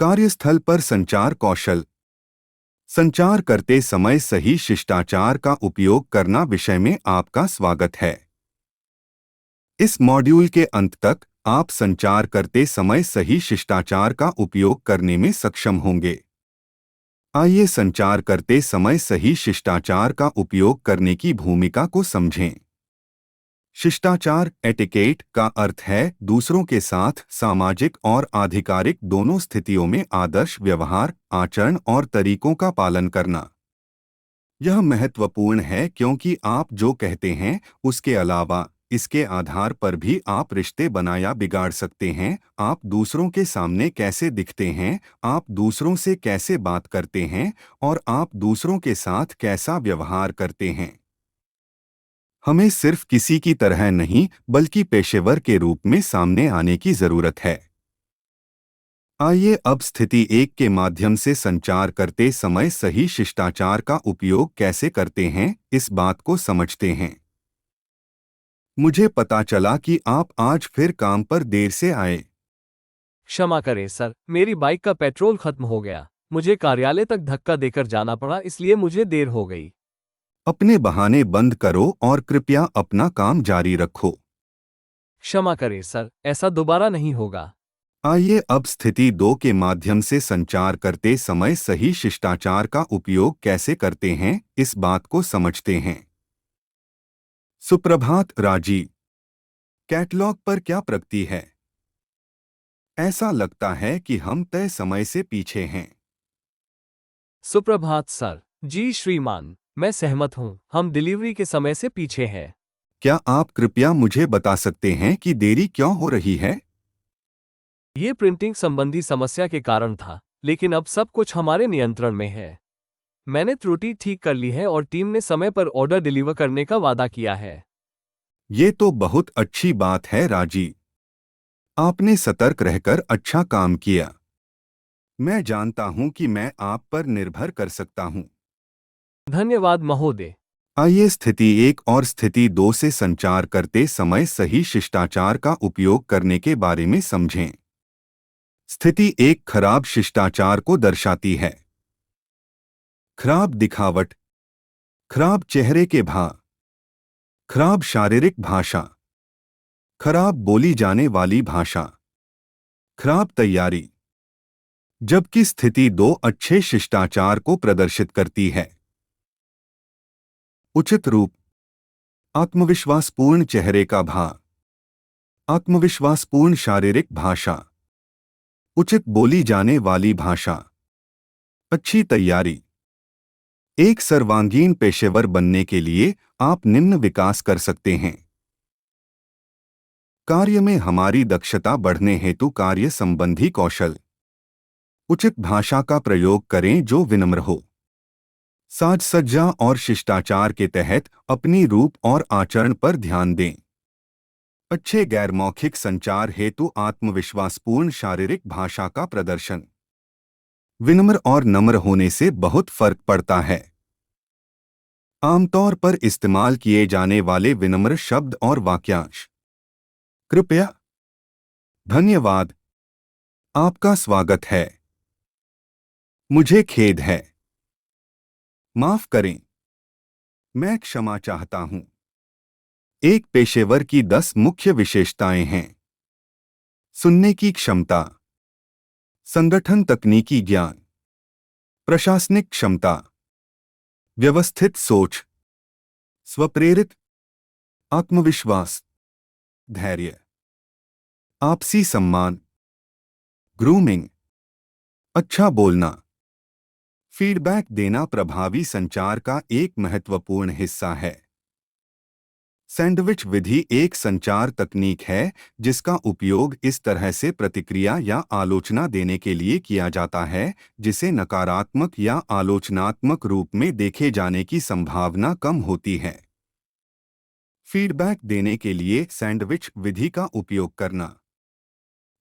कार्यस्थल पर संचार कौशल। संचार करते समय सही शिष्टाचार का उपयोग करना विषय में आपका स्वागत है। इस मॉड्यूल के अंत तक आप संचार करते समय सही शिष्टाचार का उपयोग करने में सक्षम होंगे। आइए संचार करते समय सही शिष्टाचार का उपयोग करने की भूमिका को समझें। शिष्टाचार एटिकेट का अर्थ है दूसरों के साथ सामाजिक और आधिकारिक दोनों स्थितियों में आदर्श व्यवहार, आचरण और तरीकों का पालन करना। यह महत्वपूर्ण है क्योंकि आप जो कहते हैं उसके अलावा इसके आधार पर भी आप रिश्ते बना या बिगाड़ सकते हैं। आप दूसरों के सामने कैसे दिखते हैं, आप दूसरों से कैसे बात करते हैं और आप दूसरों के साथ कैसा व्यवहार करते हैं। हमें सिर्फ किसी की तरह नहीं बल्कि पेशेवर के रूप में सामने आने की जरूरत है। आइए अब स्थिति 1 के माध्यम से संचार करते समय सही शिष्टाचार का उपयोग कैसे करते हैं, इस बात को समझते हैं। मुझे पता चला कि आप आज फिर काम पर देर से आए। क्षमा करें सर, मेरी बाइक का पेट्रोल खत्म हो गया। मुझे कार्यालय तक धक्का देकर जाना पड़ा, इसलिए मुझे देर हो गई। अपने बहाने बंद करो और कृपया अपना काम जारी रखो। क्षमा करें सर, ऐसा दोबारा नहीं होगा। आइए अब स्थिति 2 के माध्यम से संचार करते समय सही शिष्टाचार का उपयोग कैसे करते हैं, इस बात को समझते हैं। सुप्रभात राजी। कैटलॉग पर क्या प्रगति है? ऐसा लगता है कि हम तय समय से पीछे हैं। सुप्रभात सर। जी श्रीमान, मैं सहमत हूँ, हम डिलीवरी के समय से पीछे हैं। क्या आप कृपया मुझे बता सकते हैं कि देरी क्यों हो रही है? ये प्रिंटिंग संबंधी समस्या के कारण था, लेकिन अब सब कुछ हमारे नियंत्रण में है। मैंने त्रुटि ठीक कर ली है और टीम ने समय पर ऑर्डर डिलीवर करने का वादा किया है। ये तो बहुत अच्छी बात है राजी। आपने सतर्क रहकर अच्छा काम किया। मैं जानता हूं कि मैं आप पर निर्भर कर सकता हूं। धन्यवाद महोदय। आइए स्थिति 1 और स्थिति 2 से संचार करते समय सही शिष्टाचार का उपयोग करने के बारे में समझें। स्थिति 1 खराब शिष्टाचार को दर्शाती है। खराब दिखावट, खराब चेहरे के भाव, खराब शारीरिक भाषा, खराब बोली जाने वाली भाषा, खराब तैयारी। जबकि स्थिति 2 अच्छे शिष्टाचार को प्रदर्शित करती है। उचित रूप, आत्मविश्वासपूर्ण चेहरे का भाव, आत्मविश्वासपूर्ण शारीरिक भाषा, उचित बोली जाने वाली भाषा, अच्छी तैयारी। एक सर्वांगीण पेशेवर बनने के लिए आप निम्न विकास कर सकते हैं। कार्य में हमारी दक्षता बढ़ने हेतु कार्य संबंधी कौशल। उचित भाषा का प्रयोग करें जो विनम्र हो। साज सज्जा और शिष्टाचार के तहत अपनी रूप और आचरण पर ध्यान दें। अच्छे गैर मौखिक संचार हेतु आत्मविश्वासपूर्ण शारीरिक भाषा का प्रदर्शन। विनम्र और नम्र होने से बहुत फर्क पड़ता है। आमतौर पर इस्तेमाल किए जाने वाले विनम्र शब्द और वाक्यांश। कृपया, धन्यवाद, आपका स्वागत है, मुझे खेद है, माफ करें, मैं क्षमा चाहता हूं। एक पेशेवर की 10 मुख्य विशेषताएं हैं। सुनने की क्षमता, संगठन तकनीकी ज्ञान, प्रशासनिक क्षमता, व्यवस्थित सोच, स्वप्रेरित, आत्मविश्वास, धैर्य, आपसी सम्मान, ग्रूमिंग, अच्छा बोलना। फीडबैक देना प्रभावी संचार का एक महत्वपूर्ण हिस्सा है। सैंडविच विधि एक संचार तकनीक है जिसका उपयोग इस तरह से प्रतिक्रिया या आलोचना देने के लिए किया जाता है जिसे नकारात्मक या आलोचनात्मक रूप में देखे जाने की संभावना कम होती है। फीडबैक देने के लिए सैंडविच विधि का उपयोग करना।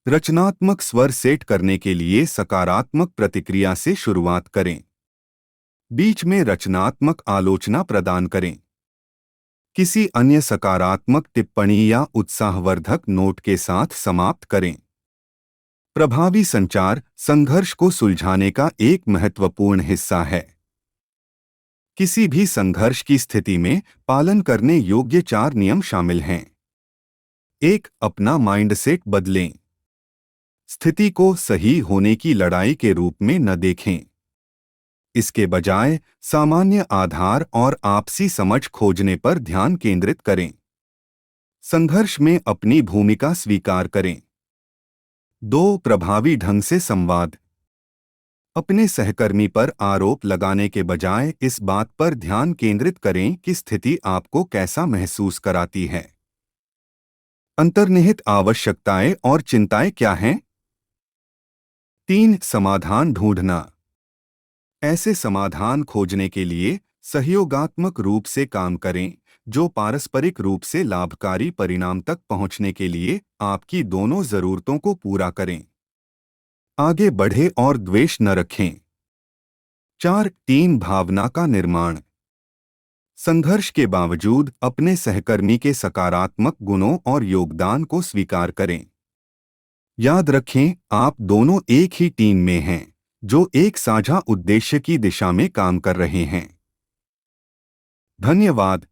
रचनात्मक स्वर सेट करने के लिए सकारात्मक प्रतिक्रिया से शुरुआत करें। बीच में रचनात्मक आलोचना प्रदान करें। किसी अन्य सकारात्मक टिप्पणी या उत्साहवर्धक नोट के साथ समाप्त करें। प्रभावी संचार संघर्ष को सुलझाने का एक महत्वपूर्ण हिस्सा है। किसी भी संघर्ष की स्थिति में पालन करने योग्य 4 नियम शामिल हैं। 1. अपना माइंडसेट बदलें। स्थिति को सही होने की लड़ाई के रूप में न देखें। इसके बजाय सामान्य आधार और आपसी समझ खोजने पर ध्यान केंद्रित करें। संघर्ष में अपनी भूमिका स्वीकार करें। 2. प्रभावी ढंग से संवाद। अपने सहकर्मी पर आरोप लगाने के बजाय इस बात पर ध्यान केंद्रित करें कि स्थिति आपको कैसा महसूस कराती है। अंतर्निहित आवश्यकताएं और चिंताएं क्या हैं? 3. समाधान ढूंढना। ऐसे समाधान खोजने के लिए सहयोगात्मक रूप से काम करें जो पारस्परिक रूप से लाभकारी परिणाम तक पहुंचने के लिए आपकी दोनों जरूरतों को पूरा करें। आगे बढ़े और द्वेष न रखें। 4. टीम भावना का निर्माण। संघर्ष के बावजूद अपने सहकर्मी के सकारात्मक गुणों और योगदान को स्वीकार करें। याद रखें, आप दोनों एक ही टीम में हैं जो एक साझा उद्देश्य की दिशा में काम कर रहे हैं। धन्यवाद।